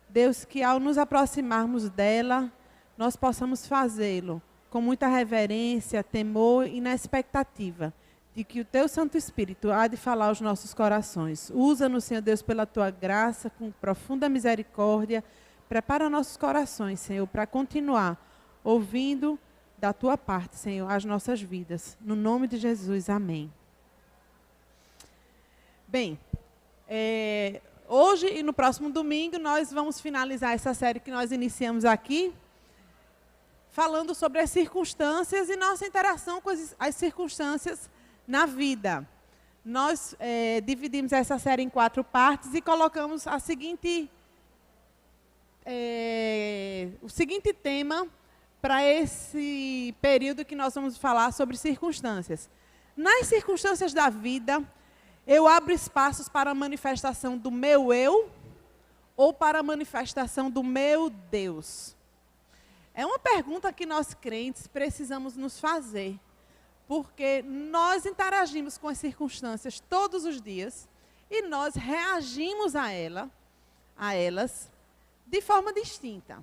Deus, que ao nos aproximarmos dela, nós possamos fazê-lo com muita reverência, temor e na expectativa de que o Teu Santo Espírito há de falar aos nossos corações. Usa-nos, Senhor Deus, pela Tua graça, com profunda misericórdia. Prepara nossos corações, Senhor, para continuar ouvindo da Tua parte, Senhor, as nossas vidas. No nome de Jesus, amém. Bem, hoje e no próximo domingo nós vamos finalizar essa série que nós iniciamos aqui, falando sobre as circunstâncias e nossa interação com as circunstâncias na vida. Nós dividimos essa série em 4 partes e colocamos o seguinte tema para esse período que nós vamos falar sobre circunstâncias. Nas circunstâncias da vida, eu abro espaços para a manifestação do meu eu ou para a manifestação do meu Deus? É uma pergunta que nós crentes precisamos nos fazer, porque nós interagimos com as circunstâncias todos os dias e nós reagimos a elas de forma distinta.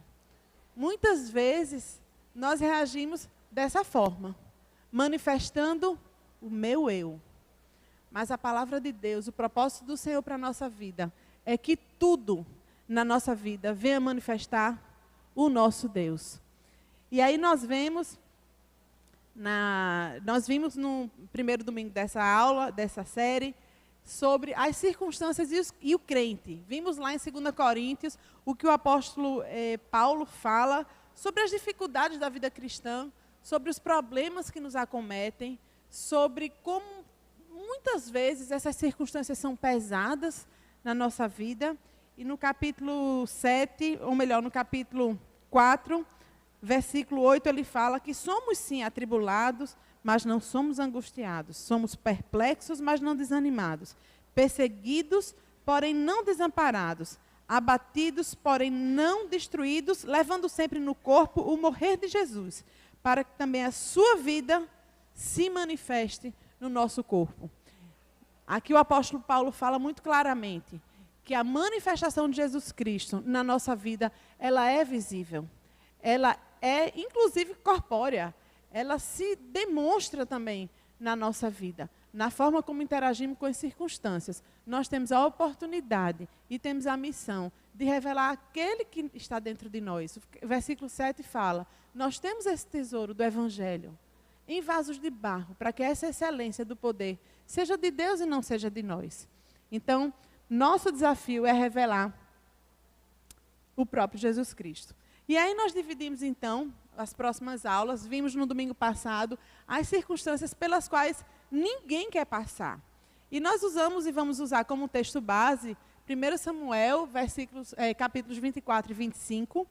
Muitas vezes nós reagimos dessa forma, manifestando o meu eu. Mas a palavra de Deus, o propósito do Senhor para a nossa vida, é que tudo na nossa vida venha manifestar o nosso Deus. E aí nós vimos no primeiro domingo dessa aula, dessa série, sobre as circunstâncias e o crente. Vimos lá em 2 Coríntios o que o apóstolo Paulo fala sobre as dificuldades da vida cristã, sobre os problemas que nos acometem, sobre como muitas vezes essas circunstâncias são pesadas na nossa vida. E no capítulo 7, ou melhor, no capítulo 4, versículo 8, ele fala que somos sim atribulados, mas não somos angustiados. Somos perplexos, mas não desanimados. Perseguidos, porém não desamparados. Abatidos, porém não destruídos, levando sempre no corpo o morrer de Jesus, para que também a sua vida se manifeste no nosso corpo. Aqui o apóstolo Paulo fala muito claramente que a manifestação de Jesus Cristo na nossa vida, ela é visível. Ela é, inclusive, corpórea. Ela se demonstra também na nossa vida, na forma como interagimos com as circunstâncias. Nós temos a oportunidade e temos a missão de revelar aquele que está dentro de nós. O versículo 7 fala, nós temos esse tesouro do Evangelho em vasos de barro, para que essa excelência do poder seja de Deus e não seja de nós. Então, nosso desafio é revelar o próprio Jesus Cristo. E aí nós dividimos, então, as próximas aulas, vimos no domingo passado, as circunstâncias pelas quais ninguém quer passar. E nós usamos e vamos usar como texto base 1 Samuel, capítulos 24 e 25,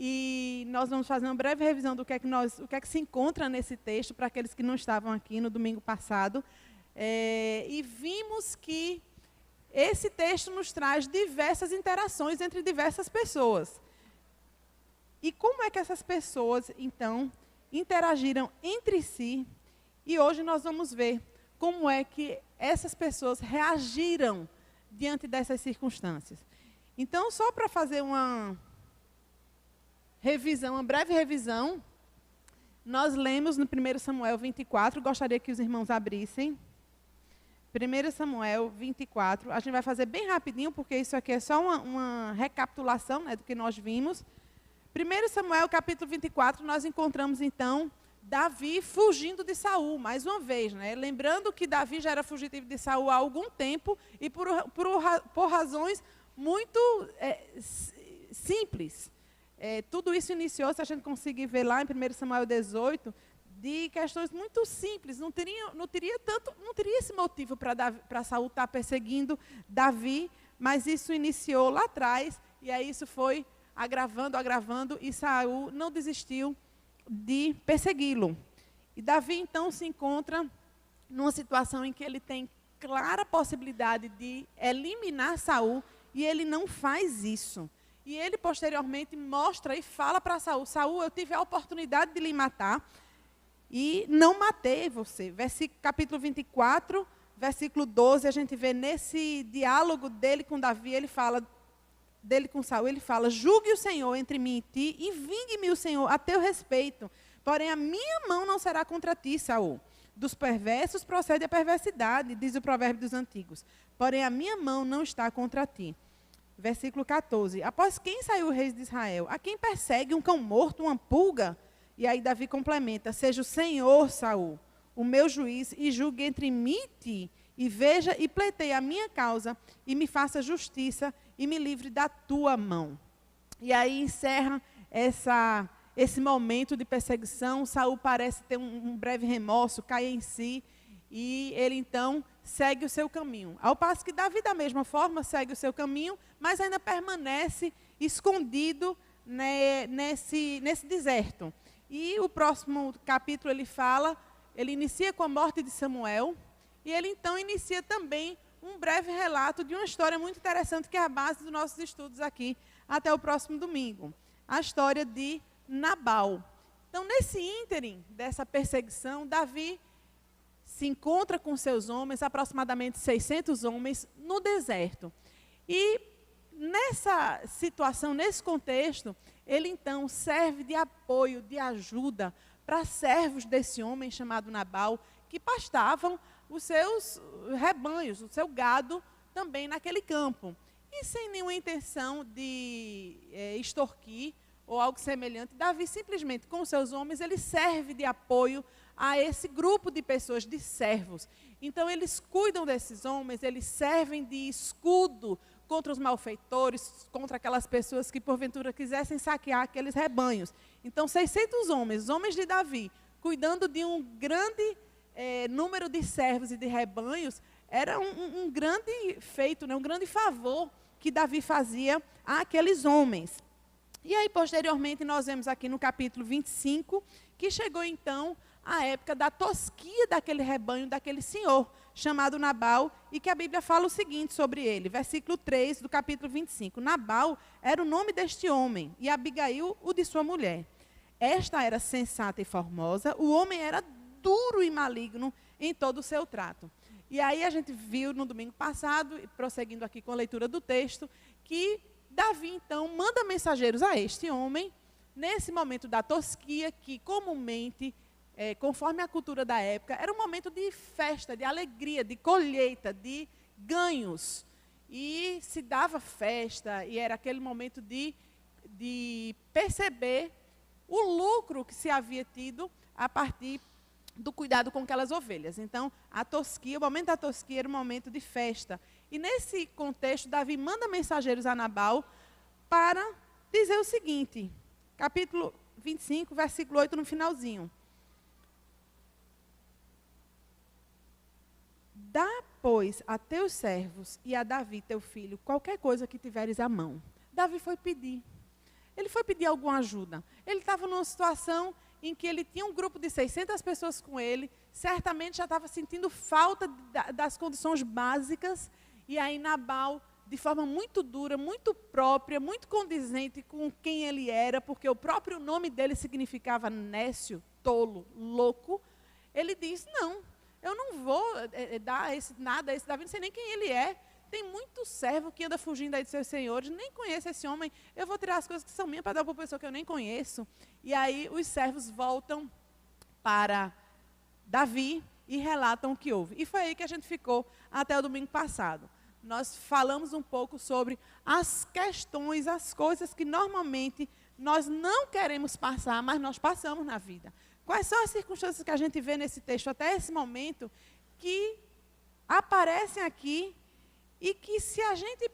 e nós vamos fazer uma breve revisão do que é que se encontra nesse texto, para aqueles que não estavam aqui no domingo passado. E vimos que esse texto nos traz diversas interações entre diversas pessoas. E como é que essas pessoas, então, interagiram entre si? E hoje nós vamos ver como é que essas pessoas reagiram diante dessas circunstâncias. Então, só para fazer uma revisão, uma breve revisão, nós lemos no 1 Samuel 24, gostaria que os irmãos abrissem. 1 Samuel 24, a gente vai fazer bem rapidinho, porque isso aqui é só uma recapitulação, né, do que nós vimos. 1 Samuel, capítulo 24, nós encontramos, então, Davi fugindo de Saul, mais uma vez, né? Lembrando que Davi já era fugitivo de Saul há algum tempo, e por razões muito simples. Tudo isso iniciou, se a gente conseguir ver lá em 1 Samuel 18, de questões muito simples. Não teria esse motivo para Saul estar perseguindo Davi, mas isso iniciou lá atrás, e aí isso foi agravando, e Saul não desistiu de persegui-lo. E Davi, então, se encontra numa situação em que ele tem clara possibilidade de eliminar Saul, e ele não faz isso. E ele, posteriormente, mostra e fala para Saul, Saul, eu tive a oportunidade de lhe matar, e não matei você. Capítulo 24, versículo 12, a gente vê nesse diálogo dele com Davi, ele fala, dele com Saul, ele fala: julgue o Senhor entre mim e ti, e vingue-me o Senhor a teu respeito. Porém, a minha mão não será contra ti, Saul. Dos perversos procede a perversidade, diz o provérbio dos antigos. Porém, a minha mão não está contra ti. Versículo 14. Após quem saiu o rei de Israel? A quem persegue um cão morto, uma pulga? E aí Davi complementa: seja o Senhor, Saul, o meu juiz, e julgue entre mim e ti, e veja e pleiteie a minha causa, e me faça justiça, e me livre da tua mão. E aí encerra esse momento de perseguição. Saul parece ter um breve remorso, cai em si, e ele então segue o seu caminho. Ao passo que Davi, da mesma forma, segue o seu caminho, mas ainda permanece escondido, né, nesse deserto. E o próximo capítulo ele inicia com a morte de Samuel, e ele então inicia também um breve relato de uma história muito interessante, que é a base dos nossos estudos aqui, até o próximo domingo. A história de Nabal. Então, nesse ínterim dessa perseguição, Davi se encontra com seus homens, aproximadamente 600 homens, no deserto. E nessa situação, nesse contexto, ele então serve de apoio, de ajuda para servos desse homem chamado Nabal, que pastavam os seus rebanhos, o seu gado também naquele campo. E sem nenhuma intenção de extorquir ou algo semelhante, Davi simplesmente, com seus homens, ele serve de apoio a esse grupo de pessoas, de servos. Então, eles cuidam desses homens, eles servem de escudo contra os malfeitores, contra aquelas pessoas que, porventura, quisessem saquear aqueles rebanhos. Então, 600 homens, homens de Davi, cuidando de um grande número de servos e de rebanhos, era um grande feito, né, um grande favor que Davi fazia àqueles homens. E aí, posteriormente, nós vemos aqui no capítulo 25, que chegou então a época da tosquia daquele rebanho, daquele senhor, chamado Nabal, e que a Bíblia fala o seguinte sobre ele, versículo 3 do capítulo 25. Nabal era o nome deste homem, e Abigail o de sua mulher. Esta era sensata e formosa, o homem era duro e maligno em todo o seu trato. E aí a gente viu no domingo passado, prosseguindo aqui com a leitura do texto, que Davi, então, manda mensageiros a este homem, nesse momento da tosquia, que comumente, conforme a cultura da época, era um momento de festa, de alegria, de colheita, de ganhos. E se dava festa, e era aquele momento de perceber o lucro que se havia tido a partir do cuidado com aquelas ovelhas. Então, o momento da tosquia era um momento de festa. E nesse contexto, Davi manda mensageiros a Nabal para dizer o seguinte, capítulo 25, versículo 8, no finalzinho. Dá, pois, a teus servos e a Davi, teu filho, qualquer coisa que tiveres à mão. Davi foi pedir. Ele foi pedir alguma ajuda. Ele estava numa situação em que ele tinha um grupo de 600 pessoas com ele, certamente já estava sentindo falta das condições básicas, e aí Nabal, de forma muito dura, muito própria, muito condizente com quem ele era, porque o próprio nome dele significava nécio, tolo, louco, ele diz: não, eu não vou dar nada a esse Davi, não sei nem quem ele é. Tem muito servo que anda fugindo aí de seus senhores, nem conheço esse homem, eu vou tirar as coisas que são minhas para dar para uma pessoa que eu nem conheço. E aí os servos voltam para Davi e relatam o que houve. E foi aí que a gente ficou até o domingo passado. Nós falamos um pouco sobre as questões, as coisas que normalmente nós não queremos passar, mas nós passamos na vida. Quais são as circunstâncias que a gente vê nesse texto até esse momento que aparecem aqui e que, se a gente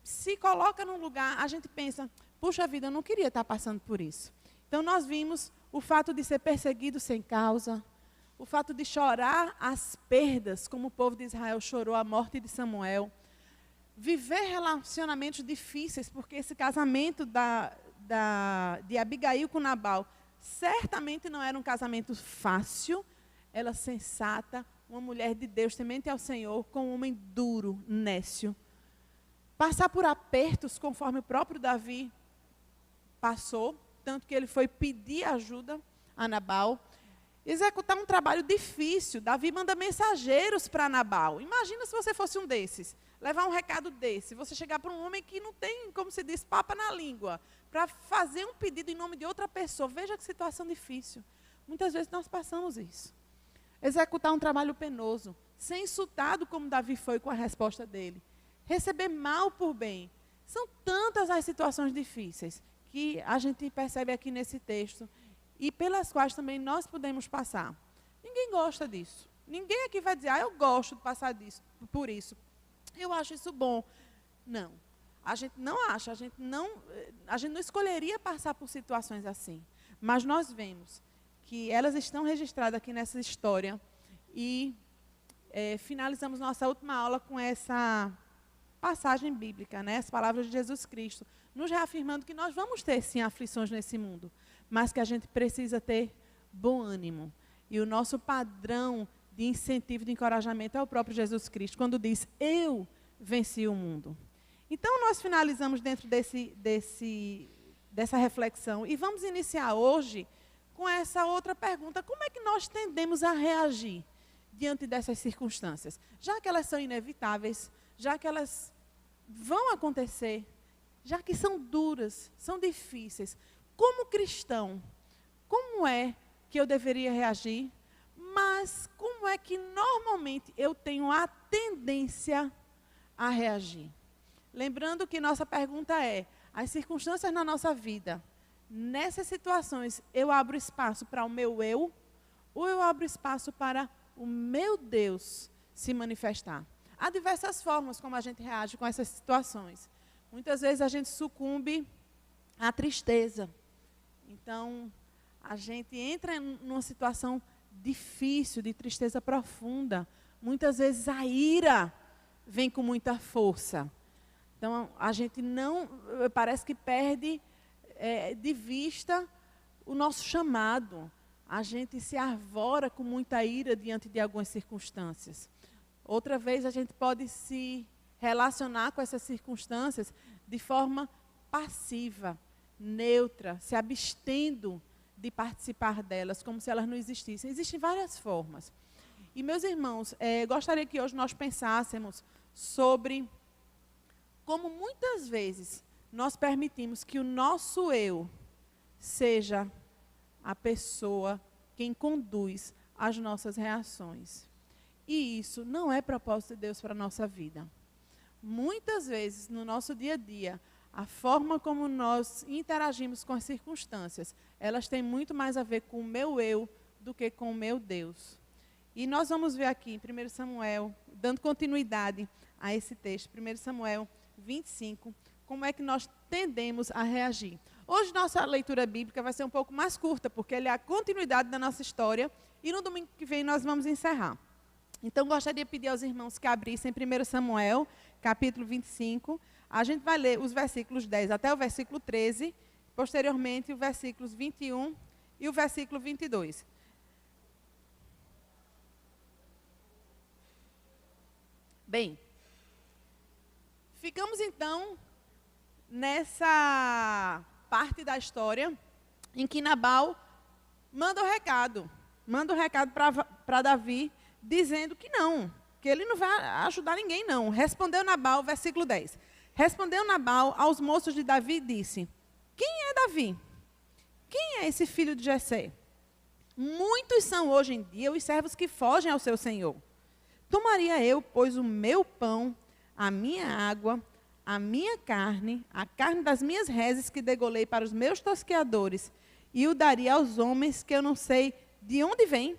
se coloca num lugar, a gente pensa: puxa vida, eu não queria estar passando por isso. Então, nós vimos o fato de ser perseguido sem causa, o fato de chorar as perdas, como o povo de Israel chorou a morte de Samuel, viver relacionamentos difíceis, porque esse casamento de Abigail com Nabal certamente não era um casamento fácil. Ela sensata, uma mulher de Deus, temente ao Senhor, com um homem duro, nécio. Passar por apertos, conforme o próprio Davi passou, tanto que ele foi pedir ajuda a Nabal. Executar um trabalho difícil. Davi manda mensageiros para Nabal. Imagina se você fosse um desses. levar um recado desse, você chegar para um homem que não tem, como se diz, papa na língua, para fazer um pedido em nome de outra pessoa, veja que situação difícil. Muitas vezes nós passamos isso. Executar um trabalho penoso, ser insultado como Davi foi com a resposta dele, receber mal por bem. São tantas as situações difíceis que a gente percebe aqui nesse texto e pelas quais também nós podemos passar. Ninguém gosta disso. Ninguém aqui vai dizer, eu gosto de passar por isso. Eu acho isso bom. Não. A gente não acha, a gente não escolheria passar por situações assim. Mas nós vemos que elas estão registradas aqui nessa história e finalizamos nossa última aula com essa passagem bíblica, né? As palavras de Jesus Cristo, nos reafirmando que nós vamos ter sim aflições nesse mundo, mas que a gente precisa ter bom ânimo. E o nosso padrão de incentivo, de encorajamento é o próprio Jesus Cristo, quando diz, eu venci o mundo. Então, nós finalizamos dentro dessa reflexão e vamos iniciar hoje com essa outra pergunta. Como é que nós tendemos a reagir diante dessas circunstâncias? Já que elas são inevitáveis, já que elas vão acontecer, já que são duras, são difíceis, como cristão, como é que eu deveria reagir? Mas como é que normalmente eu tenho a tendência a reagir? Lembrando que nossa pergunta é, as circunstâncias na nossa vida, nessas situações, eu abro espaço para o meu eu, ou eu abro espaço para o meu Deus se manifestar? Há diversas formas como a gente reage com essas situações. Muitas vezes a gente sucumbe à tristeza. Então, a gente entra numa situação difícil, de tristeza profunda. Muitas vezes a ira vem com muita força. Então, a gente parece que perde de vista o nosso chamado. A gente se arvora com muita ira diante de algumas circunstâncias. Outra vez, a gente pode se relacionar com essas circunstâncias de forma passiva, neutra, se abstendo de participar delas, como se elas não existissem. Existem várias formas. E, meus irmãos, gostaria que hoje nós pensássemos sobre como muitas vezes nós permitimos que o nosso eu seja a pessoa quem conduz as nossas reações. E isso não é propósito de Deus para a nossa vida. Muitas vezes, no nosso dia a dia, a forma como nós interagimos com as circunstâncias, elas têm muito mais a ver com o meu eu do que com o meu Deus. E nós vamos ver aqui em 1 Samuel, dando continuidade a esse texto, 1 Samuel 25, como é que nós tendemos a reagir. Hoje nossa leitura bíblica vai ser um pouco mais curta, porque ela é a continuidade da nossa história, e no domingo que vem nós vamos encerrar. Então, gostaria de pedir aos irmãos que abrissem 1 Samuel, capítulo 25. A gente vai ler os versículos 10 até o versículo 13, posteriormente os versículos 21 e o versículo 22. Bem, ficamos então nessa parte da história em que Nabal manda o recado para Davi, dizendo que não, que ele não vai ajudar ninguém não. Respondeu Nabal, versículo 10. Respondeu Nabal aos moços de Davi e disse, quem é Davi? Quem é esse filho de Jessé? Muitos são hoje em dia os servos que fogem ao seu senhor. Tomaria eu, pois, o meu pão, a minha água, a minha carne, a carne das minhas reses que degolei para os meus tosqueadores, e o daria aos homens que eu não sei de onde vêm?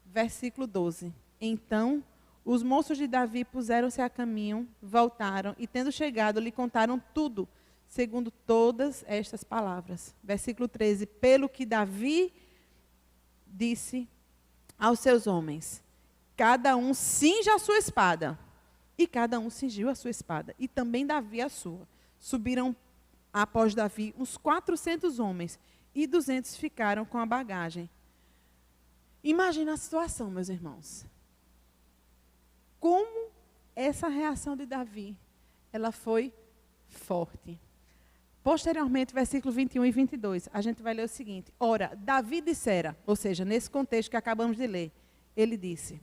Versículo 12. Então, os moços de Davi puseram-se a caminho, voltaram, e tendo chegado, lhe contaram tudo, segundo todas estas palavras. Versículo 13. Pelo que Davi disse aos seus homens, cada um cinja a sua espada. E cada um cingiu a sua espada, e também Davi a sua. Subiram após Davi uns 400 homens, e 200 ficaram com a bagagem. Imagina a situação, meus irmãos. Como essa reação de Davi, ela foi forte. Posteriormente, versículo 21 e 22, a gente vai ler o seguinte. Ora, Davi dissera, ou seja, nesse contexto que acabamos de ler, ele disse,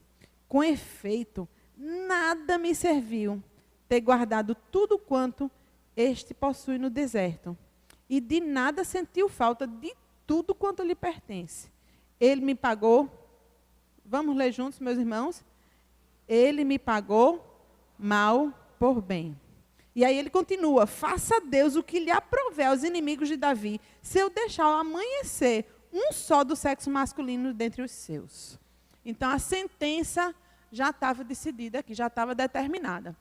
com efeito, nada me serviu ter guardado tudo quanto este possui no deserto, e de nada sentiu falta de tudo quanto lhe pertence. Ele me pagou, vamos ler juntos, meus irmãos? Ele me pagou mal por bem. E aí ele continua: faça a Deus o que lhe aprouver aos inimigos de Davi, se eu deixar ao amanhecer um só do sexo masculino dentre os seus. Então a sentença já estava decidida aqui, já estava determinada.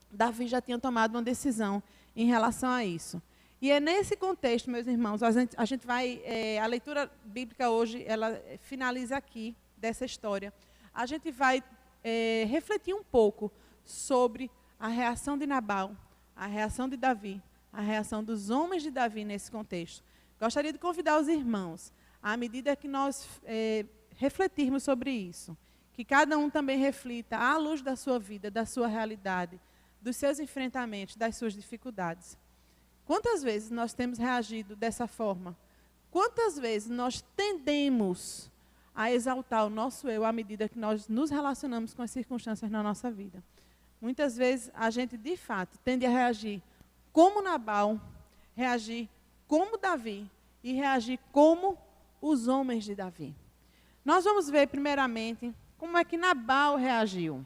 Davi já tinha tomado uma decisão em relação a isso. E é nesse contexto, meus irmãos, a gente vai, a leitura bíblica hoje, ela finaliza aqui, dessa história. A gente vai refletir um pouco sobre a reação de Nabal, a reação de Davi, a reação dos homens de Davi nesse contexto. Gostaria de convidar os irmãos, à medida que nós refletirmos sobre isso, que cada um também reflita à luz da sua vida, da sua realidade, dos seus enfrentamentos, das suas dificuldades. Quantas vezes nós temos reagido dessa forma? Quantas vezes nós tendemos a exaltar o nosso eu à medida que nós nos relacionamos com as circunstâncias na nossa vida? Muitas vezes a gente, de fato, tende a reagir como Nabal, reagir como Davi e reagir como os homens de Davi. Nós vamos ver, primeiramente, como é que Nabal reagiu.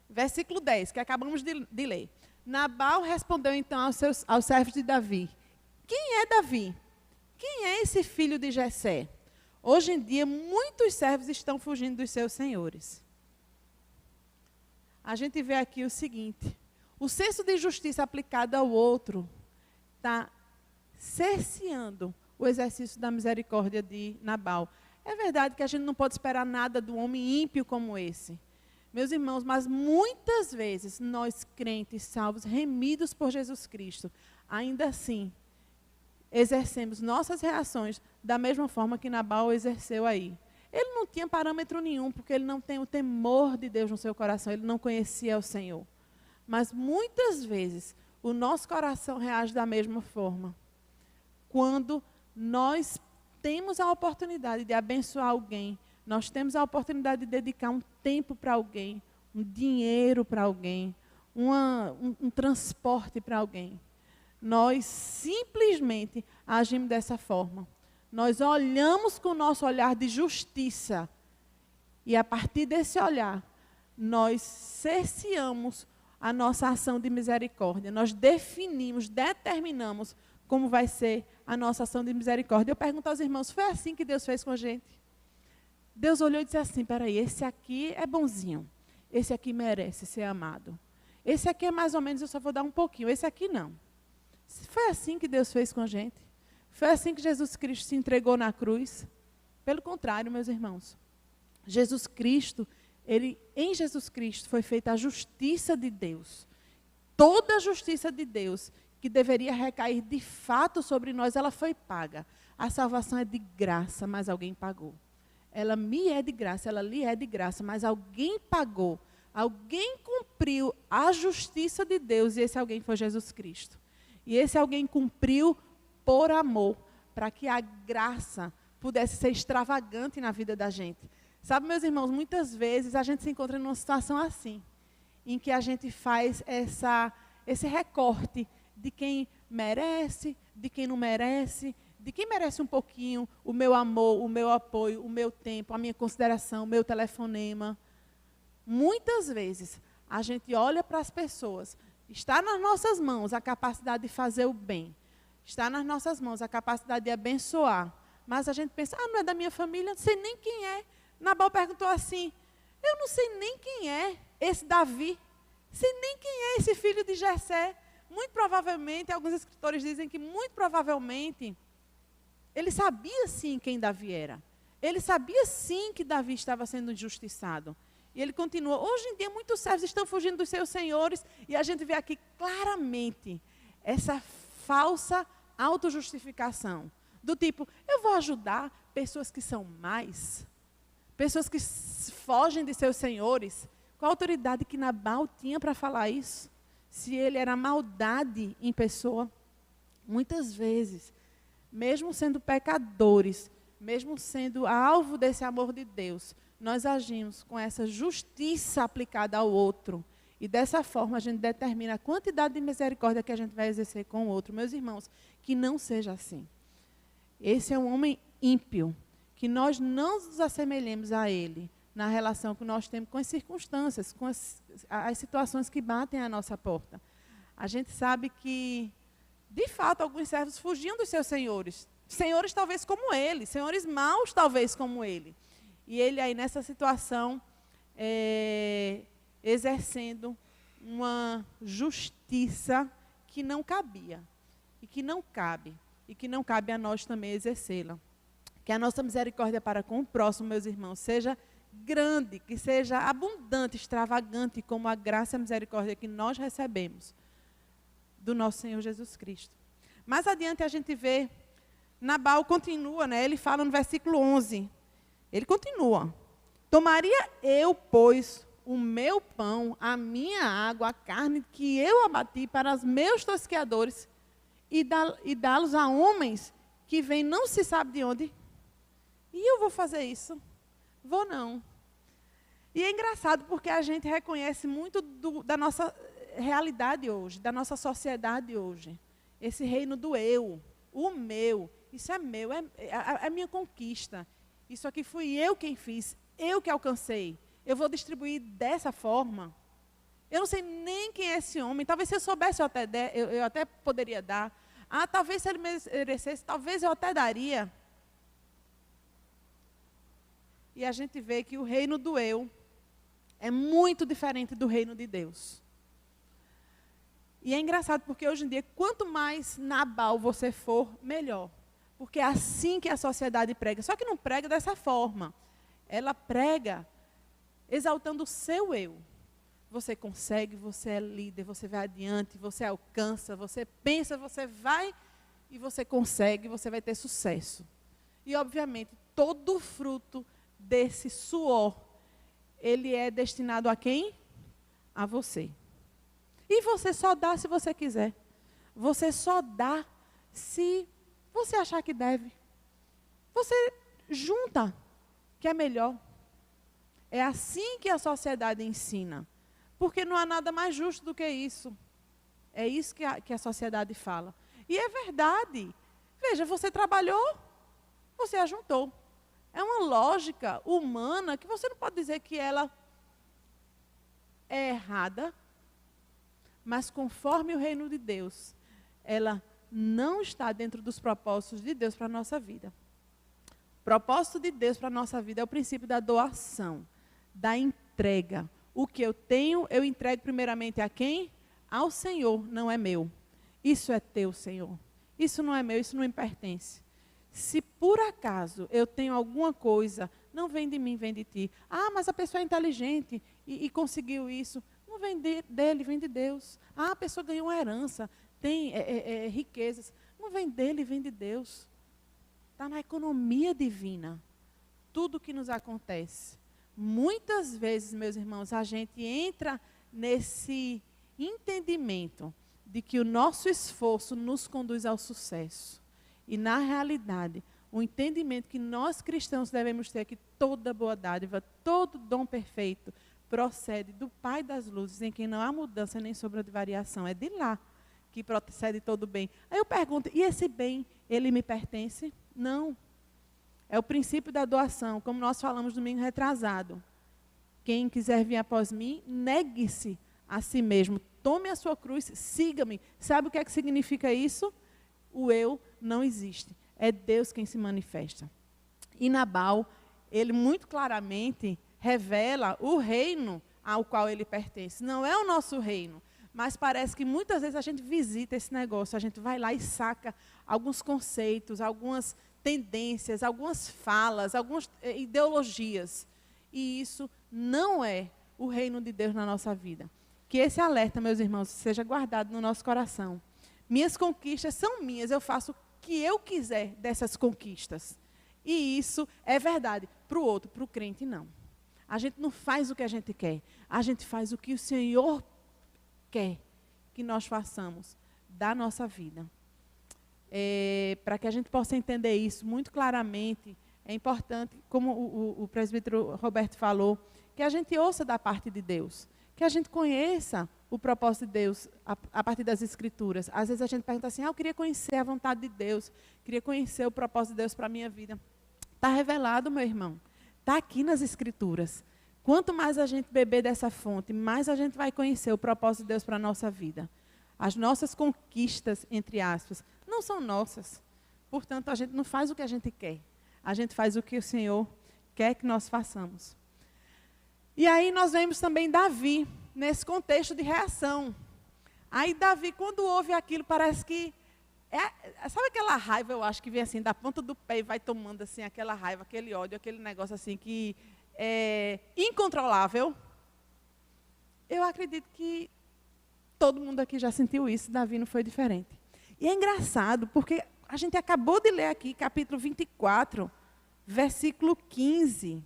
Versículo 10, que acabamos de ler. Nabal respondeu então aos servos de Davi: quem é Davi? Quem é esse filho de Jessé? Hoje em dia, muitos servos estão fugindo dos seus senhores. A gente vê aqui o seguinte: o senso de justiça aplicado ao outro está cerceando o exercício da misericórdia de Nabal. É verdade que a gente não pode esperar nada do homem ímpio como esse. Meus irmãos, mas muitas vezes nós crentes salvos, remidos por Jesus Cristo, ainda assim exercemos nossas reações da mesma forma que Nabal exerceu aí. Ele não tinha parâmetro nenhum, porque ele não tem o temor de Deus no seu coração, ele não conhecia o Senhor. Mas muitas vezes o nosso coração reage da mesma forma. Quando nós temos a oportunidade de abençoar alguém, nós temos a oportunidade de dedicar um tempo para alguém, um dinheiro para alguém, um transporte para alguém. Nós simplesmente agimos dessa forma. Nós olhamos com o nosso olhar de justiça e, a partir desse olhar, nós cerceamos a nossa ação de misericórdia. Nós definimos, determinamos como vai ser a nossa ação de misericórdia. Eu pergunto aos irmãos: foi assim que Deus fez com a gente? Deus olhou e disse assim: peraí, esse aqui é bonzinho, esse aqui merece ser amado. Esse aqui é mais ou menos, eu só vou dar um pouquinho, esse aqui não. Foi assim que Deus fez com a gente? Foi assim que Jesus Cristo se entregou na cruz? Pelo contrário, meus irmãos. Jesus Cristo, em Jesus Cristo foi feita a justiça de Deus. Toda a justiça de Deus, que deveria recair de fato sobre nós, ela foi paga. A salvação é de graça, mas alguém pagou. Ela me é de graça, ela lhe é de graça, mas alguém pagou. Alguém cumpriu a justiça de Deus, e esse alguém foi Jesus Cristo. E esse alguém cumpriu por amor, para que a graça pudesse ser extravagante na vida da gente. Sabe, meus irmãos, muitas vezes a gente se encontra numa situação assim, em que a gente faz esse recorte de quem merece, de quem não merece, de quem merece um pouquinho o meu amor, o meu apoio, o meu tempo, a minha consideração, o meu telefonema. Muitas vezes a gente olha para as pessoas, está nas nossas mãos a capacidade de fazer o bem, está nas nossas mãos a capacidade de abençoar, mas a gente pensa: não é da minha família, não sei nem quem é. Nabal perguntou assim: eu não sei nem quem é esse Davi, sei nem quem é esse filho de Jessé. Muito provavelmente, alguns escritores dizem que muito provavelmente ele sabia sim quem Davi era. Ele sabia sim que Davi estava sendo injustiçado. E ele continua: hoje em dia muitos servos estão fugindo dos seus senhores, e a gente vê aqui claramente essa falsa autojustificação. Do tipo: eu vou ajudar pessoas que são más, pessoas que fogem de seus senhores. Qual a autoridade que Nabal tinha para falar isso? Se ele era maldade em pessoa. Muitas vezes, mesmo sendo pecadores, mesmo sendo alvo desse amor de Deus, nós agimos com essa justiça aplicada ao outro. E dessa forma a gente determina a quantidade de misericórdia que a gente vai exercer com o outro. Meus irmãos, que não seja assim. Esse é um homem ímpio, que nós não nos assemelhemos a ele na relação que nós temos com as circunstâncias, com as situações que batem à nossa porta. A gente sabe que, de fato, alguns servos fugiam dos seus senhores. Senhores talvez como ele, senhores maus talvez como ele. E ele aí nessa situação, exercendo uma justiça que não cabia, e que não cabe, e que não cabe a nós também exercê-la. Que a nossa misericórdia para com o próximo, meus irmãos, seja grande, que seja abundante, extravagante, como a graça e a misericórdia que nós recebemos do nosso Senhor Jesus Cristo. Mais adiante a gente vê, Nabal continua, né? Ele fala no versículo 11, ele continua: tomaria eu, pois, o meu pão, a minha água, a carne que eu abati para os meus tosqueadores e dá-los a homens que vêm não se sabe de onde? E eu vou fazer isso? Vou não. E é engraçado porque a gente reconhece muito da nossa realidade hoje, da nossa sociedade hoje. Esse reino do eu, o meu, isso é meu, é minha conquista. Isso aqui fui eu quem fiz, eu que alcancei. Eu vou distribuir dessa forma. Eu não sei nem quem é esse homem. Talvez se eu soubesse, eu até poderia dar. Talvez se ele merecesse, talvez eu até daria. E a gente vê que o reino do eu é muito diferente do reino de Deus. E é engraçado porque hoje em dia, quanto mais Nabal você for, melhor. Porque é assim que a sociedade prega. Só que não prega dessa forma. Ela prega exaltando o seu eu. Você consegue, você é líder, você vai adiante, você alcança, você pensa, você vai e você consegue, você vai ter sucesso. E, obviamente, todo o fruto desse suor, ele é destinado a quem? A você. E você só dá se você quiser. Você só dá se você achar que deve. Você junta, que é melhor. É assim que a sociedade ensina. Porque não há nada mais justo do que isso. É isso que a sociedade fala. E é verdade. Veja, você trabalhou, você ajuntou. É uma lógica humana que você não pode dizer que ela é errada, mas conforme o reino de Deus, ela não está dentro dos propósitos de Deus para a nossa vida. O propósito de Deus para a nossa vida é o princípio da doação, da entrega. O que eu tenho, eu entrego primeiramente a quem? Ao Senhor, não é meu. Isso é teu, Senhor. Isso não é meu, isso não me pertence. Se por acaso eu tenho alguma coisa, não vem de mim, vem de ti. Mas a pessoa é inteligente e conseguiu isso. Não vem dele, vem de Deus. A pessoa ganhou uma herança, tem riquezas. Não vem dele, vem de Deus. Está na economia divina. Tudo que nos acontece. Muitas vezes, meus irmãos, a gente entra nesse entendimento de que o nosso esforço nos conduz ao sucesso. E, na realidade, o entendimento que nós cristãos devemos ter é que toda boa dádiva, todo dom perfeito, procede do Pai das luzes, em quem não há mudança nem sombra de variação. É de lá que procede todo bem. Aí eu pergunto, e esse bem, ele me pertence? Não. É o princípio da doação, como nós falamos domingo retrasado. Quem quiser vir após mim, negue-se a si mesmo. Tome a sua cruz, siga-me. Sabe o que é que significa isso? O eu não existe. É Deus quem se manifesta. E Nabal, ele muito claramente revela o reino ao qual ele pertence. Não é o nosso reino, mas parece que muitas vezes a gente visita esse negócio, a gente vai lá e saca alguns conceitos, algumas tendências, algumas falas, algumas ideologias. E isso não é o reino de Deus na nossa vida. Que esse alerta, meus irmãos, seja guardado no nosso coração. Minhas conquistas são minhas, eu faço o que eu quiser dessas conquistas. E isso é verdade. Para o outro, para o crente, não. A gente não faz o que a gente quer. A gente faz o que o Senhor quer que nós façamos da nossa vida. Para que a gente possa entender isso muito claramente, é importante, como o presbítero Roberto falou, que a gente ouça da parte de Deus, que a gente conheça o propósito de Deus a partir das Escrituras. Às vezes a gente pergunta assim, eu queria conhecer a vontade de Deus, queria conhecer o propósito de Deus para a minha vida. Está revelado, meu irmão. Está aqui nas Escrituras. Quanto mais a gente beber dessa fonte, mais a gente vai conhecer o propósito de Deus para a nossa vida. As nossas conquistas, entre aspas, não são nossas. Portanto, a gente não faz o que a gente quer. A gente faz o que o Senhor quer que nós façamos. E aí nós vemos também Davi, nesse contexto de reação. Aí Davi, quando ouve aquilo, parece que... sabe aquela raiva, eu acho, que vem assim, da ponta do pé e vai tomando assim, aquela raiva, aquele ódio, aquele negócio assim que é incontrolável? Eu acredito que todo mundo aqui já sentiu isso, Davi não foi diferente. E é engraçado, porque a gente acabou de ler aqui, capítulo 24, versículo 15,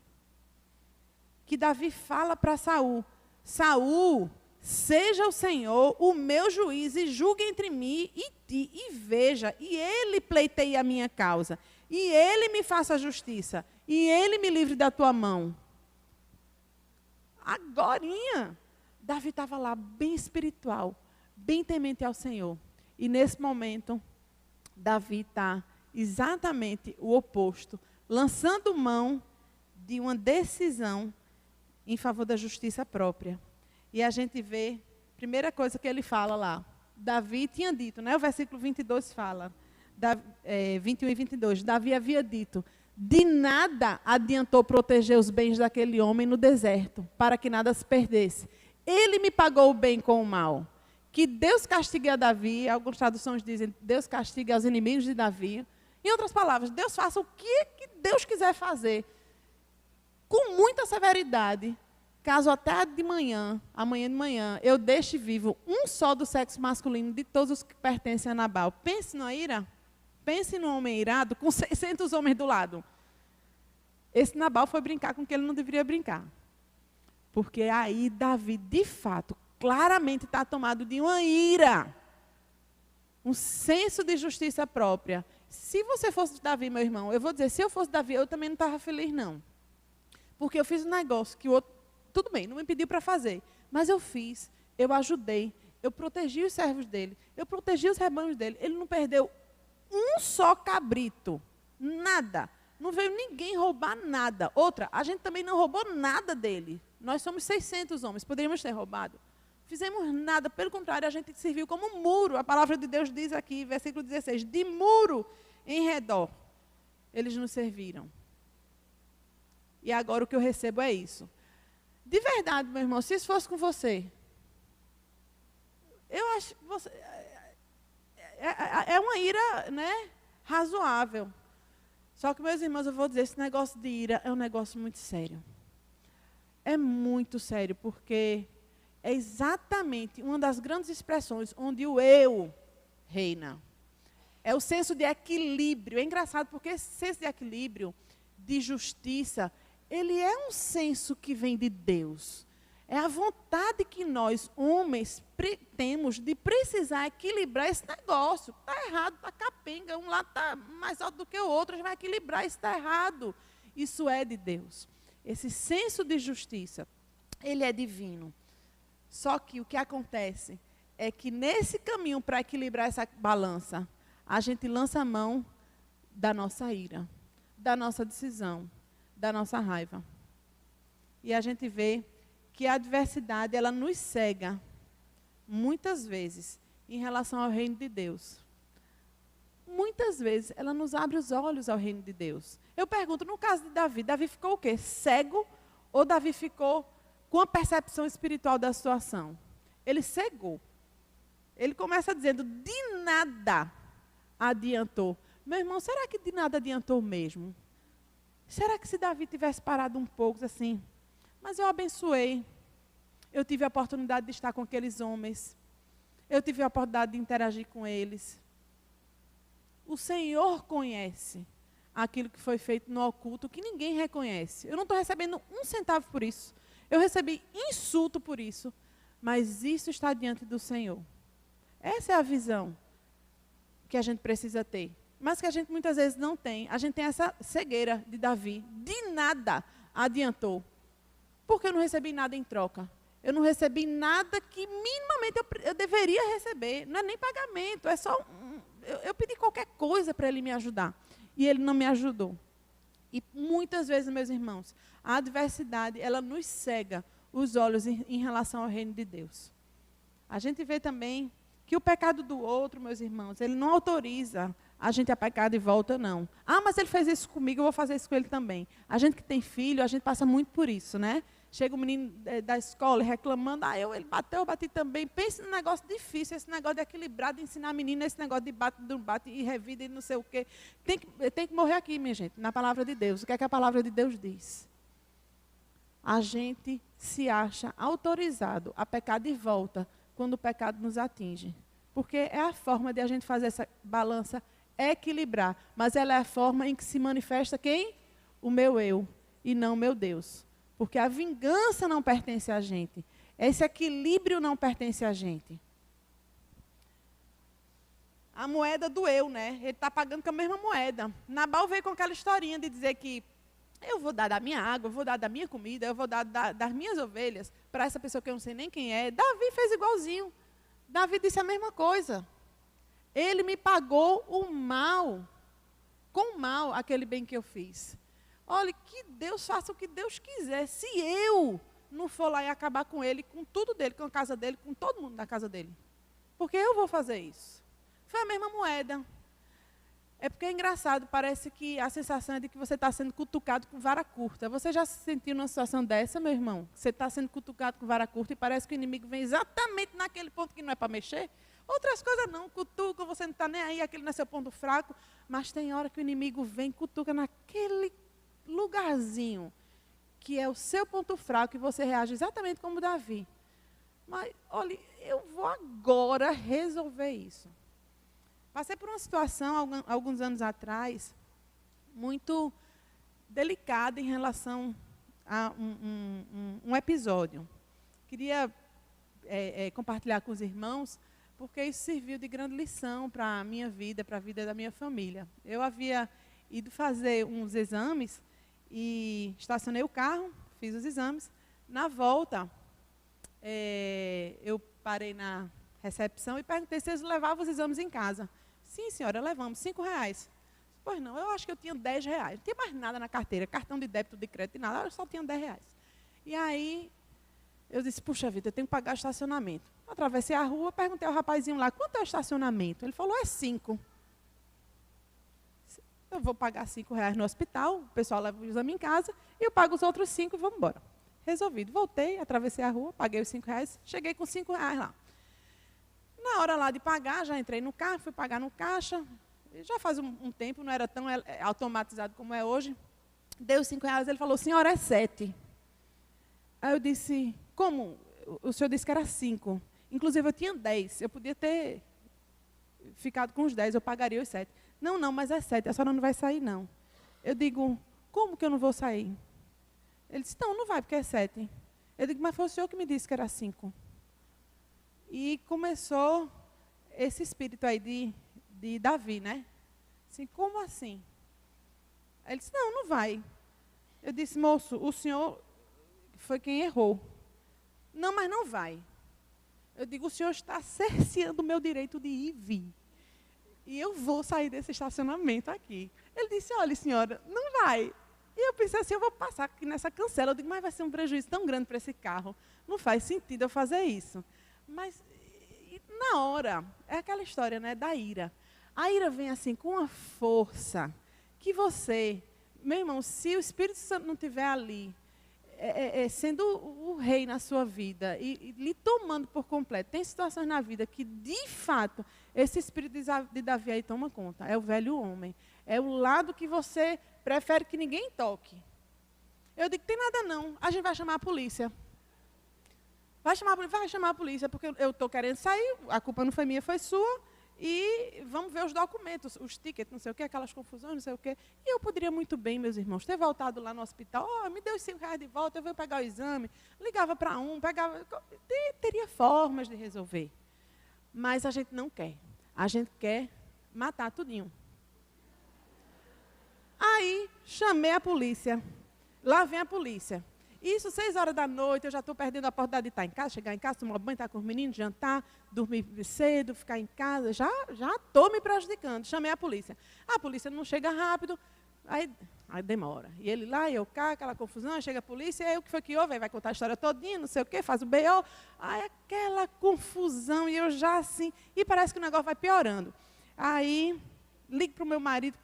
que Davi fala para Saul, Saul, seja o Senhor o meu juiz e julgue entre mim e ti, e veja, e ele pleiteie a minha causa, e ele me faça justiça, e ele me livre da tua mão. Agorinha, Davi estava lá bem espiritual, bem temente ao Senhor. E nesse momento, Davi está exatamente o oposto, lançando mão de uma decisão em favor da justiça própria. E a gente vê, primeira coisa que ele fala lá, Davi tinha dito, né? O versículo 22 fala, 21 e 22, Davi havia dito, de nada adiantou proteger os bens daquele homem no deserto, para que nada se perdesse. Ele me pagou o bem com o mal. Que Deus castigue a Davi, algumas traduções dizem, Deus castigue aos inimigos de Davi. Em outras palavras, Deus faça o que Deus quiser fazer, com muita severidade, caso até de manhã, amanhã de manhã, eu deixe vivo um só do sexo masculino de todos os que pertencem a Nabal. Pense na ira, pense num homem irado com 600 homens do lado. Esse Nabal foi brincar com o que ele não deveria brincar. Porque aí Davi, de fato, claramente está tomado de uma ira, um senso de justiça própria. Se você fosse Davi, meu irmão, eu vou dizer, se eu fosse Davi, eu também não estava feliz, não. Porque eu fiz um negócio que o outro, tudo bem, não me pediu para fazer, mas eu fiz, eu ajudei, eu protegi os servos dele, eu protegi os rebanhos dele, ele não perdeu um só cabrito, nada, não veio ninguém roubar nada. Outra, a gente também não roubou nada dele, nós somos 600 homens, poderíamos ter roubado, fizemos nada, pelo contrário, a gente serviu como um muro, a palavra de Deus diz aqui, versículo 16, de muro em redor, eles nos serviram. E agora o que eu recebo é isso. De verdade, meu irmão, se isso fosse com você, eu acho que você... É uma ira, né, razoável. Só que, meus irmãos, eu vou dizer, esse negócio de ira é um negócio muito sério. É muito sério, porque é exatamente uma das grandes expressões onde o eu reina. É o senso de equilíbrio. É engraçado, porque esse senso de equilíbrio, de justiça, ele é um senso que vem de Deus. É a vontade que nós, homens, temos de precisar equilibrar esse negócio. Está errado, está capenga, um lado está mais alto do que o outro, a gente vai equilibrar, isso está errado. Isso é de Deus. Esse senso de justiça, ele é divino. Só que o que acontece é que nesse caminho para equilibrar essa balança, a gente lança a mão da nossa ira, da nossa decisão, da nossa raiva. E a gente vê que a adversidade, ela nos cega, muitas vezes, em relação ao reino de Deus. Muitas vezes, ela nos abre os olhos ao reino de Deus. Eu pergunto, no caso de Davi, Davi ficou o quê? Cego? Ou Davi ficou com a percepção espiritual da situação? Ele cegou. Ele começa dizendo, de nada adiantou. Meu irmão, será que de nada adiantou mesmo? Será que se Davi tivesse parado um pouco assim, mas eu abençoei, eu tive a oportunidade de estar com aqueles homens, eu tive a oportunidade de interagir com eles. O Senhor conhece aquilo que foi feito no oculto, que ninguém reconhece. Eu não estou recebendo um centavo por isso, eu recebi insulto por isso, mas isso está diante do Senhor. Essa é a visão que a gente precisa ter. mas que a gente muitas vezes não tem. A gente tem essa cegueira de Davi. De nada adiantou. Porque eu não recebi nada em troca. Eu não recebi nada que minimamente eu deveria receber. Não é nem pagamento, é só... Eu pedi qualquer coisa para ele me ajudar. E ele não me ajudou. E muitas vezes, meus irmãos, a adversidade, ela nos cega os olhos em relação ao reino de Deus. A gente vê também que o pecado do outro, meus irmãos, ele não autoriza a gente a pecar de volta, não. Ah, mas ele fez isso comigo, eu vou fazer isso com ele também. A gente que tem filho, a gente passa muito por isso, né? Chega o menino da escola reclamando, ele bateu, eu bati também. Pense num negócio difícil, esse negócio de equilibrar, de ensinar a menina esse negócio de bate, não bate, e revida, e não sei o quê. Tem que morrer aqui, minha gente, na palavra de Deus. O que é que a palavra de Deus diz? A gente se acha autorizado a pecar de volta quando o pecado nos atinge. Porque é a forma de a gente fazer essa balança equilibrar. Mas ela é a forma em que se manifesta quem? O meu eu e não o meu Deus. Porque a vingança não pertence a gente. Esse equilíbrio não pertence a gente. A moeda do eu, né? Ele está pagando com a mesma moeda. Nabal veio com aquela historinha de dizer que eu vou dar da minha água, eu vou dar da minha comida, eu vou dar das minhas ovelhas para essa pessoa que eu não sei nem quem é. Davi fez igualzinho. Davi disse a mesma coisa. Ele me pagou o mal, com o mal, aquele bem que eu fiz. Olha, que Deus faça o que Deus quiser. Se eu não for lá e acabar com ele, com tudo dele, com a casa dele, com todo mundo da casa dele. Porque eu vou fazer isso. Foi a mesma moeda. É porque é engraçado, parece que a sensação é de que você está sendo cutucado com vara curta. Você já se sentiu numa situação dessa, meu irmão? Você está sendo cutucado com vara curta e parece que o inimigo vem exatamente naquele ponto que não é para mexer? Outras coisas não, cutuca, você não está nem aí, aquele não é seu ponto fraco. Mas tem hora que o inimigo vem e cutuca naquele lugarzinho que é o seu ponto fraco e você reage exatamente como Davi. Mas, olha, eu vou agora resolver isso. Passei por uma situação, alguns anos atrás, muito delicada em relação a um episódio. Queria compartilhar com os irmãos, porque isso serviu de grande lição para a minha vida, para a vida da minha família. Eu havia ido fazer uns exames e estacionei o carro, fiz os exames. Na volta, eu parei na recepção e perguntei se eles levavam os exames em casa. Sim, senhora, levamos R$5. Pois não, eu acho que eu tinha R$10. Não tinha mais nada na carteira, cartão de débito, de crédito, nada, eu só tinha R$10. E aí, eu disse, puxa vida, eu tenho que pagar o estacionamento. Atravessei a rua, perguntei ao rapazinho lá, quanto é o estacionamento? Ele falou, é 5. Eu vou pagar R$5 no hospital, o pessoal leva o exame em casa, e eu pago os outros 5 e vamos embora. Resolvido. Voltei, atravessei a rua, paguei os R$5, cheguei com R$5 lá. Na hora lá de pagar, já entrei no carro, fui pagar no caixa. Já faz um tempo, não era tão automatizado como é hoje. Dei os R$5, ele falou, senhora, é 7. Aí eu disse, como? O senhor disse que era 5. Inclusive, eu tinha 10. Eu podia ter ficado com os 10, eu pagaria os 7. Não, mas é 7, a senhora não vai sair, não. Eu digo, como que eu não vou sair? Ele disse, não vai, porque é 7. Eu digo, mas foi o senhor que me disse que era 5. E começou esse espírito aí de Davi, né? Assim, como assim? Ele disse, não vai. Eu disse, moço, o senhor foi quem errou. Não, mas não vai. Eu digo, o senhor está cerceando o meu direito de ir e vir. E eu vou sair desse estacionamento aqui. Ele disse, olha, senhora, não vai. E eu pensei assim, eu vou passar aqui nessa cancela. Eu digo, mas vai ser um prejuízo tão grande para esse carro. Não faz sentido eu fazer isso. Mas, na hora, é aquela história, né, da ira. A ira vem assim, com uma força, que você, meu irmão, se o Espírito Santo não estiver ali, sendo o rei na sua vida e lhe tomando por completo, tem situações na vida que, de fato, esse espírito de Davi aí toma conta. É o velho homem. É o lado que você prefere que ninguém toque. Eu digo, tem nada não, a gente vai chamar a polícia. Vai chamar a polícia, porque eu estou querendo sair, a culpa não foi minha, foi sua, e vamos ver os documentos, os tickets, não sei o quê, aquelas confusões, não sei o quê. E eu poderia muito bem, meus irmãos, ter voltado lá no hospital, me deu os R$5 de volta, eu vou pegar o exame, ligava para pegava, teria formas de resolver. Mas a gente não quer. A gente quer matar tudinho. Aí, chamei a polícia. Lá vem a polícia. Isso, 6 horas da noite, eu já estou perdendo a oportunidade de estar em casa, chegar em casa, tomar banho, estar com os meninos, jantar, dormir cedo, ficar em casa. Já estou me prejudicando. Chamei a polícia. A polícia não chega rápido, aí demora. E ele lá, eu cá, aquela confusão, aí chega a polícia, aí o que foi que houve? Aí vai contar a história todinha, não sei o quê, faz o BO. Aí aquela confusão, e eu já assim, e parece que o negócio vai piorando. Aí, ligo para o meu marido,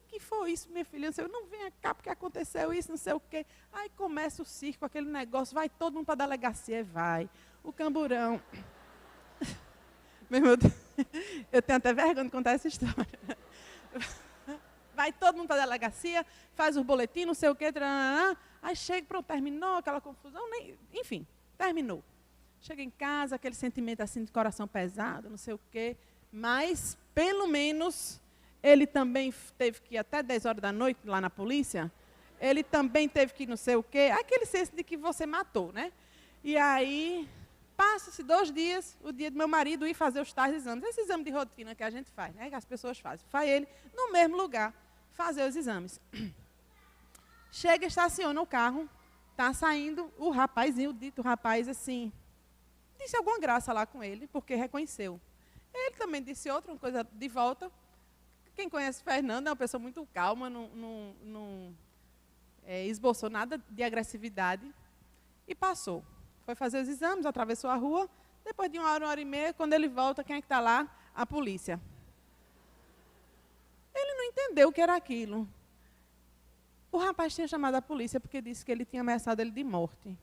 que foi isso, minha filha? Eu não venha cá porque aconteceu isso, não sei o quê. Aí começa o circo, aquele negócio, vai todo mundo para a delegacia, vai. O camburão. Meu Deus, eu tenho até vergonha de contar essa história. Vai todo mundo para a delegacia, faz os boletins, não sei o quê, aí chega, pronto, terminou aquela confusão, enfim, terminou. Chega em casa, aquele sentimento assim de coração pesado, não sei o quê, mas pelo menos ele também teve que ir até 10 horas da noite lá na polícia, ele também teve que ir não sei o quê, aquele senso de que você matou, né? E aí, passa-se 2 dias, o dia do meu marido ir fazer os tais exames. Esse exame de rotina que a gente faz, né? Que as pessoas fazem. Faz ele no mesmo lugar, fazer os exames. Chega, estaciona o carro, está saindo o rapazinho, o dito rapaz, assim, disse alguma graça lá com ele, porque reconheceu. Ele também disse outra coisa de volta. Quem conhece Fernando é uma pessoa muito calma, não esboçou nada de agressividade e passou. Foi fazer os exames, atravessou a rua. Depois de 1 hora e meia, quando ele volta, quem é que está lá? A polícia. Ele não entendeu o que era aquilo. O rapaz tinha chamado a polícia porque disse que ele tinha ameaçado ele de morte.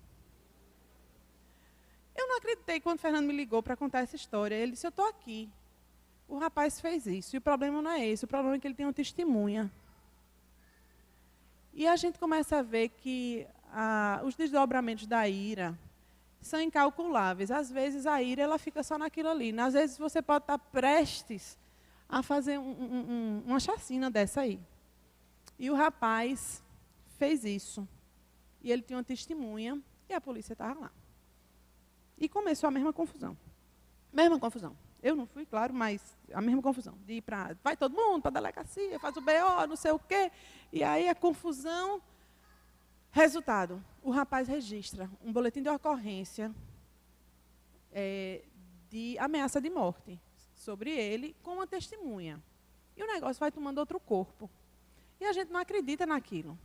Eu não acreditei quando o Fernando me ligou para contar essa história. Ele disse, eu estou aqui. O rapaz fez isso. E o problema não é esse. O problema é que ele tem uma testemunha. E a gente começa a ver que os desdobramentos da ira são incalculáveis. Às vezes a ira ela fica só naquilo ali. Às vezes você pode estar prestes a fazer uma chacina dessa aí. E o rapaz fez isso. E ele tinha uma testemunha e a polícia estava lá. E começou a mesma confusão. Mesma confusão. Eu não fui, claro, mas a mesma confusão. De ir para, vai todo mundo para a delegacia, faz o BO, não sei o quê. E aí a confusão. Resultado, o rapaz registra um boletim de ocorrência de ameaça de morte sobre ele com uma testemunha. E o negócio vai tomando outro corpo. E a gente não acredita naquilo.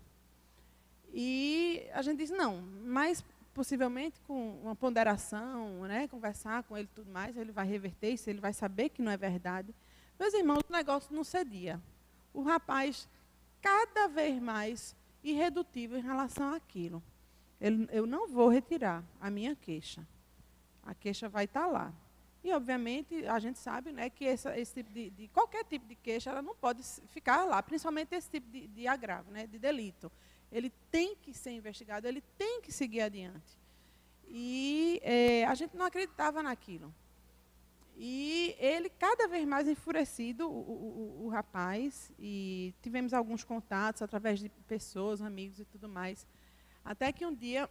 E a gente diz, não, mas possivelmente com uma ponderação, né, conversar com ele e tudo mais, ele vai reverter isso, ele vai saber que não é verdade. Meus irmãos, o negócio não cedia. O rapaz, cada vez mais irredutível em relação àquilo. Eu não vou retirar a minha queixa. A queixa vai estar lá. E, obviamente, a gente sabe, né, que esse tipo de qualquer tipo de queixa ela não pode ficar lá, principalmente esse tipo de agravo, né, de delito. Ele tem que ser investigado, ele tem que seguir adiante. E a gente não acreditava naquilo. E ele, cada vez mais enfurecido, o rapaz, e tivemos alguns contatos através de pessoas, amigos e tudo mais. Até que um dia,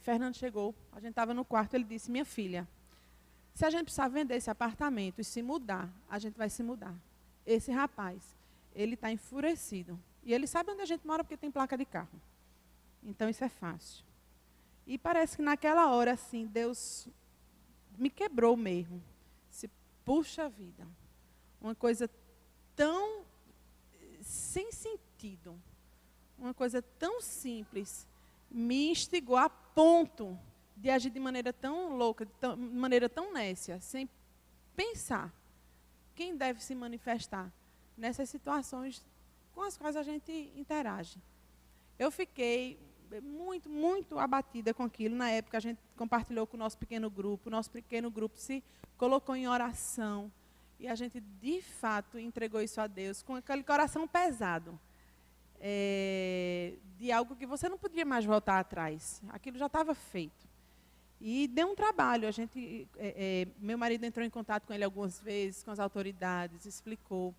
Fernando chegou, a gente estava no quarto, ele disse, minha filha, se a gente precisar vender esse apartamento e se mudar, a gente vai se mudar. Esse rapaz, ele está enfurecido. E ele sabe onde a gente mora porque tem placa de carro. Então, isso é fácil. E parece que naquela hora, assim, Deus me quebrou mesmo. Se puxa vida. Uma coisa tão sem sentido, uma coisa tão simples, me instigou a ponto de agir de maneira tão louca, de maneira tão nécia, sem pensar quem deve se manifestar nessas situações com as quais a gente interage. Eu fiquei muito, muito abatida com aquilo. Na época, a gente compartilhou com o nosso pequeno grupo. O nosso pequeno grupo se colocou em oração. E a gente, de fato, entregou isso a Deus com aquele coração pesado. De algo que você não podia mais voltar atrás. Aquilo já estava feito. E deu um trabalho. Meu marido entrou em contato com ele algumas vezes, com as autoridades, explicou.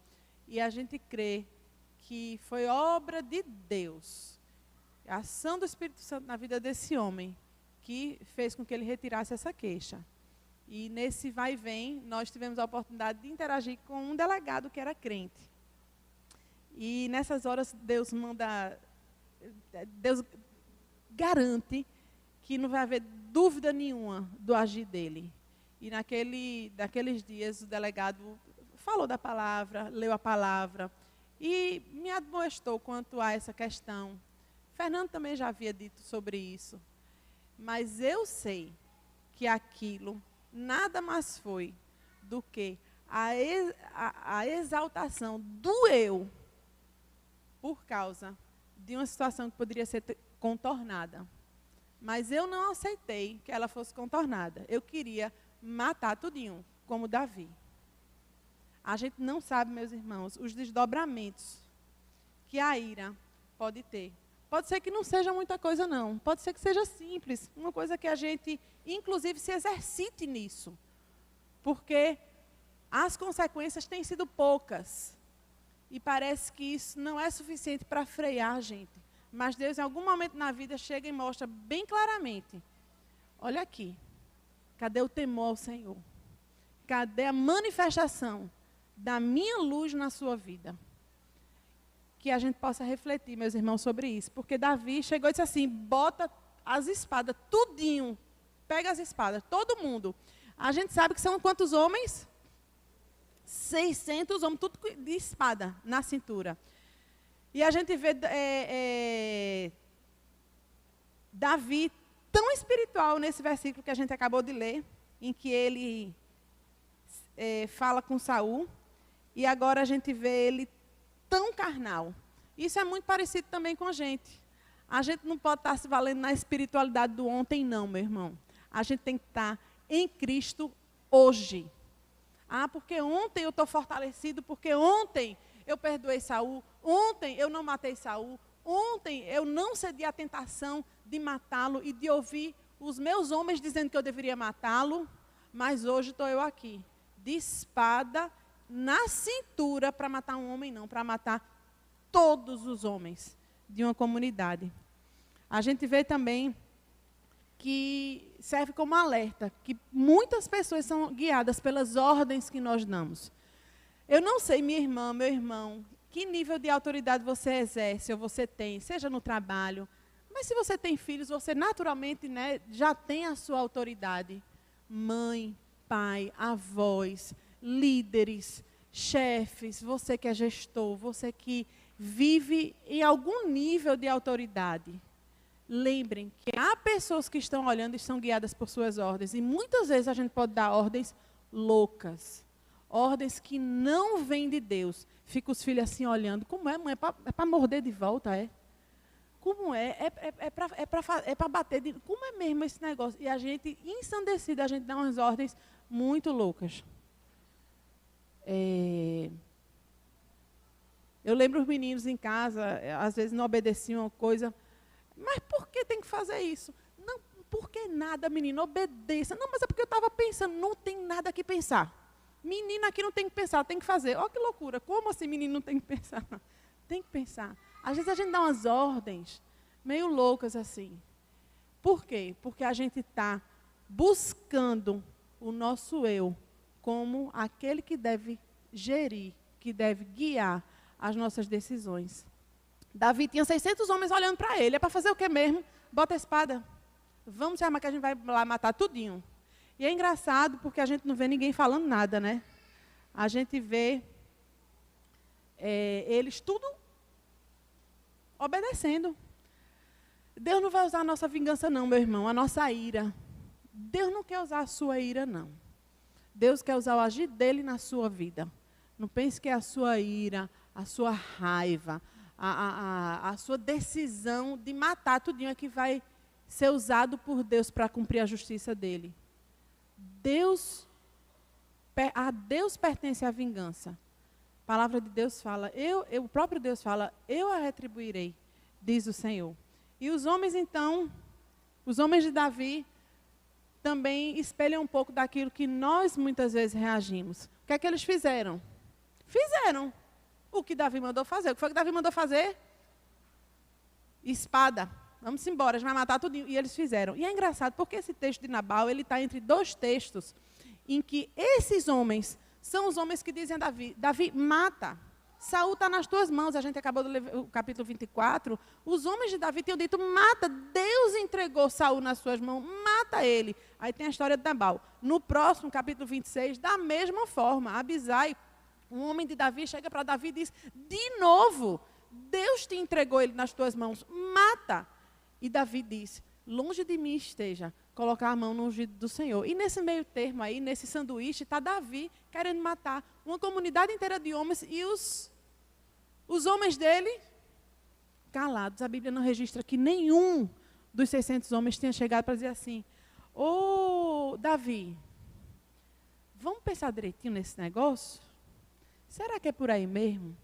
E a gente crê que foi obra de Deus, a ação do Espírito Santo na vida desse homem, que fez com que ele retirasse essa queixa. E nesse vai e vem, nós tivemos a oportunidade de interagir com um delegado que era crente. E nessas horas Deus garante que não vai haver dúvida nenhuma do agir dele. E naqueles dias o delegado falou da palavra, leu a palavra e me admoestou quanto a essa questão. Fernando também já havia dito sobre isso. Mas eu sei que aquilo nada mais foi do que a exaltação do eu por causa de uma situação que poderia ser contornada. Mas eu não aceitei que ela fosse contornada. Eu queria matar tudinho, como Davi. A gente não sabe, meus irmãos, os desdobramentos que a ira pode ter. Pode ser que não seja muita coisa, não. Pode ser que seja simples. Uma coisa que a gente, inclusive, se exercite nisso. Porque as consequências têm sido poucas. E parece que isso não é suficiente para frear a gente. Mas Deus, em algum momento na vida, chega e mostra bem claramente. Olha aqui. Cadê o temor ao Senhor? Cadê a manifestação da minha luz na sua vida? Que a gente possa refletir, meus irmãos, sobre isso. Porque Davi chegou e disse assim, bota as espadas, tudinho. Pega as espadas, todo mundo. A gente sabe que são quantos homens? 600 homens, tudo de espada na cintura. E a gente vê Davi tão espiritual nesse versículo que a gente acabou de ler, em que ele fala com Saul, e agora a gente vê ele tão carnal. Isso é muito parecido também com a gente. A gente não pode estar se valendo na espiritualidade do ontem, não, meu irmão. A gente tem que estar em Cristo hoje. Ah, porque ontem eu estou fortalecido, porque ontem eu perdoei Saul, ontem eu não matei Saul, ontem eu não cedi à tentação de matá-lo e de ouvir os meus homens dizendo que eu deveria matá-lo, mas hoje estou eu aqui, de espada na cintura para matar um homem, não, para matar todos os homens de uma comunidade. A gente vê também que serve como alerta, que muitas pessoas são guiadas pelas ordens que nós damos. Eu não sei, minha irmã, meu irmão, que nível de autoridade você exerce ou você tem, seja no trabalho, mas se você tem filhos, você naturalmente, né, já tem a sua autoridade. Mãe, pai, avós, líderes, chefes, você que é gestor, você que vive em algum nível de autoridade. Lembrem que há pessoas que estão olhando e estão guiadas por suas ordens. E muitas vezes a gente pode dar ordens loucas. Ordens que não vêm de Deus. Fica os filhos assim olhando. Como é, mãe? É para morder de volta, é? Como é? É para bater de... Como é mesmo esse negócio? E a gente, ensandecida, a gente dá umas ordens muito loucas. Eu lembro os meninos em casa, às vezes não obedeciam uma coisa... Mas por que tem que fazer isso? Não, por que nada, menino? Obedeça. Não, mas é porque eu estava pensando, não tem nada que pensar. Menino aqui não tem que pensar, tem que fazer. Olha que loucura, como assim menino não tem que pensar? Tem que pensar. Às vezes a gente dá umas ordens meio loucas assim. Por quê? Porque a gente está buscando o nosso eu como aquele que deve gerir, que deve guiar as nossas decisões. Davi tinha 600 homens olhando para ele. É para fazer o quê mesmo? Bota a espada. Vamos se armar que a gente vai lá matar tudinho. E é engraçado porque a gente não vê ninguém falando nada, né? A gente vê eles tudo obedecendo. Deus não vai usar a nossa vingança não, meu irmão, a nossa ira. Deus não quer usar a sua ira, não. Deus quer usar o agir dele na sua vida. Não pense que é a sua ira, a sua raiva, a sua decisão de matar tudinho é que vai ser usado por Deus para cumprir a justiça dele. A Deus pertence a vingança. A palavra de Deus fala, o próprio Deus fala, eu a retribuirei, diz o Senhor. E os homens, então, os homens de Davi, também espelham um pouco daquilo que nós muitas vezes reagimos. O que é que eles fizeram? Fizeram o que Davi mandou fazer. O que foi que Davi mandou fazer? Espada. Vamos embora, a gente vai matar tudo. E eles fizeram. E é engraçado, porque esse texto de Nabal, ele está entre dois textos, em que esses homens são os homens que dizem a Davi, Davi, mata. Saul está nas tuas mãos. A gente acabou de ler o capítulo 24. Os homens de Davi tinham dito, mata. Deus entregou Saul nas suas mãos, mata ele. Aí tem a história de Nabal. No próximo, capítulo 26, da mesma forma, Abisai, um homem de Davi, chega para Davi e diz, de novo, Deus te entregou ele nas tuas mãos, mata. E Davi diz, longe de mim esteja colocar a mão no ungido do Senhor. E nesse meio termo aí, nesse sanduíche, está Davi querendo matar uma comunidade inteira de homens e os homens dele calados. A Bíblia não registra que nenhum dos 600 homens tenha chegado para dizer assim, ô Davi, vamos pensar direitinho nesse negócio? Será que é por aí mesmo?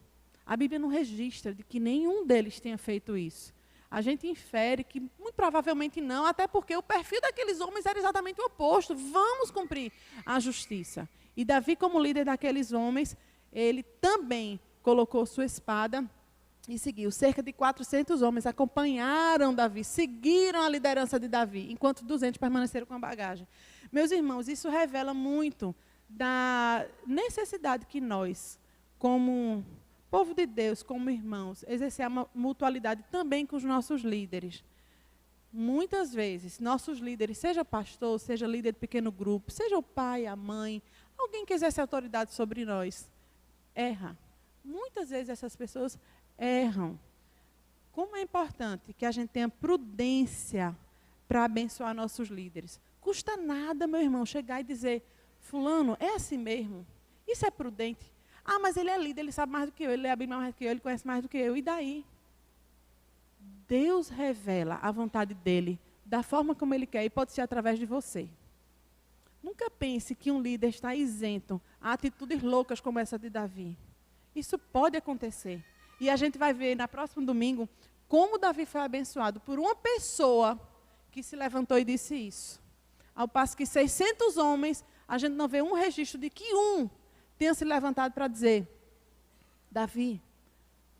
A Bíblia não registra de que nenhum deles tenha feito isso. A gente infere que muito provavelmente não, até porque o perfil daqueles homens era exatamente o oposto. Vamos cumprir a justiça. E Davi, como líder daqueles homens, ele também colocou sua espada e seguiu. Cerca de 400 homens acompanharam Davi, seguiram a liderança de Davi, enquanto 200 permaneceram com a bagagem. Meus irmãos, isso revela muito da necessidade que nós, como povo de Deus, como irmãos, exercer a mutualidade também com os nossos líderes. Muitas vezes, nossos líderes, seja pastor, seja líder de pequeno grupo, seja o pai, a mãe, alguém que exerce autoridade sobre nós, erra. Muitas vezes essas pessoas erram. Como é importante que a gente tenha prudência para abençoar nossos líderes. Custa nada, meu irmão, chegar e dizer, fulano, é assim mesmo? Isso é prudente? Ah, mas ele é líder, ele sabe mais do que eu, ele lê a Bíblia mais do que eu, ele conhece mais do que eu. E daí? Deus revela a vontade dele da forma como ele quer e pode ser através de você. Nunca pense que um líder está isento a atitudes loucas como essa de Davi. Isso pode acontecer. E a gente vai ver no próximo domingo como Davi foi abençoado por uma pessoa que se levantou e disse isso. Ao passo que 600 homens, a gente não vê um registro de que um tenha se levantado para dizer, Davi,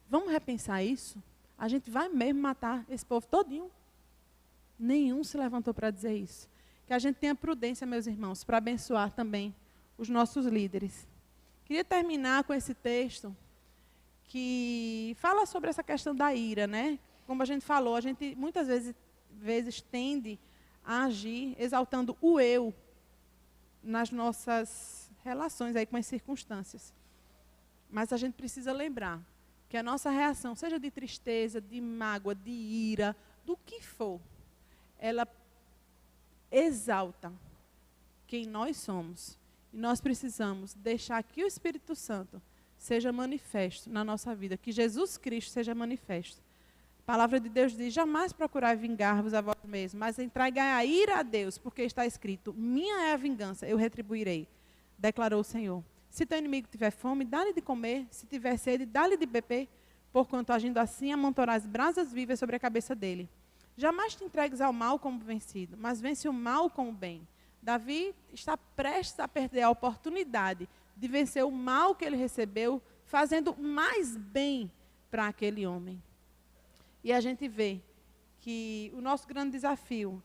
vamos repensar isso? A gente vai mesmo matar esse povo todinho? Nenhum se levantou para dizer isso. Que a gente tenha prudência, meus irmãos, para abençoar também os nossos líderes. Queria terminar com esse texto que fala sobre essa questão da ira, né? Como a gente falou, a gente muitas vezes tende a agir exaltando o eu nas nossas relações aí com as circunstâncias. Mas a gente precisa lembrar que a nossa reação, seja de tristeza, de mágoa, de ira, do que for, ela exalta quem nós somos. E nós precisamos deixar que o Espírito Santo seja manifesto na nossa vida, que Jesus Cristo seja manifesto. A palavra de Deus diz, jamais procurai vingar-vos a vós mesmos, mas entregai a ira a Deus, porque está escrito, minha é a vingança, eu retribuirei, declarou o Senhor. Se teu inimigo tiver fome, dá-lhe de comer, se tiver sede, dá-lhe de beber, porquanto agindo assim, amontoarás brasas vivas sobre a cabeça dele. Jamais te entregues ao mal como vencido, mas vence o mal com o bem. Davi está prestes a perder a oportunidade de vencer o mal que ele recebeu, fazendo mais bem para aquele homem. E a gente vê que o nosso grande desafio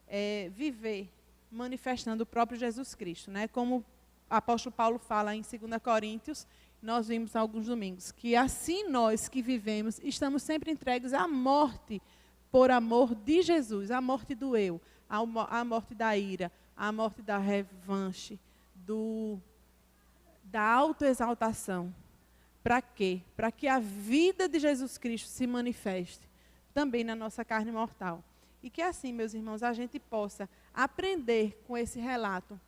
é viver manifestando o próprio Jesus Cristo, né? Como o apóstolo Paulo fala em 2 Coríntios, nós vimos há alguns domingos, que assim nós que vivemos, estamos sempre entregues à morte por amor de Jesus, à morte do eu, à morte da ira, à morte da revanche, da autoexaltação. Para quê? Para que a vida de Jesus Cristo se manifeste também na nossa carne mortal. E que assim, meus irmãos, a gente possa aprender com esse relato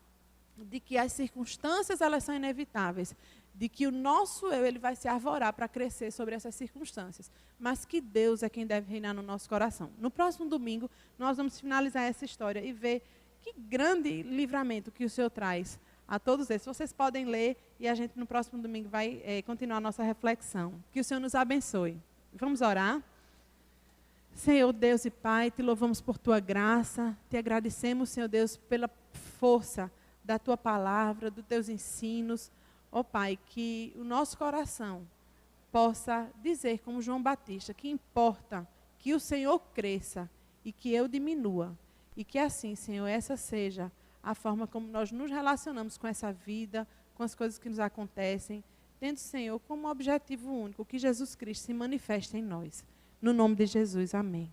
de que as circunstâncias elas são inevitáveis, de que o nosso eu ele vai se arvorar para crescer sobre essas circunstâncias, mas que Deus é quem deve reinar no nosso coração. No próximo domingo, nós vamos finalizar essa história e ver que grande livramento que o Senhor traz a todos esses. Vocês podem ler e a gente no próximo domingo vai continuar a nossa reflexão. Que o Senhor nos abençoe. Vamos orar? Senhor Deus e Pai, te louvamos por tua graça, te agradecemos, Senhor Deus, pela força da tua palavra, dos teus ensinos. Ó Pai, que o nosso coração possa dizer, como João Batista, que importa que o Senhor cresça e que eu diminua. E que assim, Senhor, essa seja a forma como nós nos relacionamos com essa vida, com as coisas que nos acontecem, tendo, Senhor, como objetivo único que Jesus Cristo se manifeste em nós. No nome de Jesus, amém.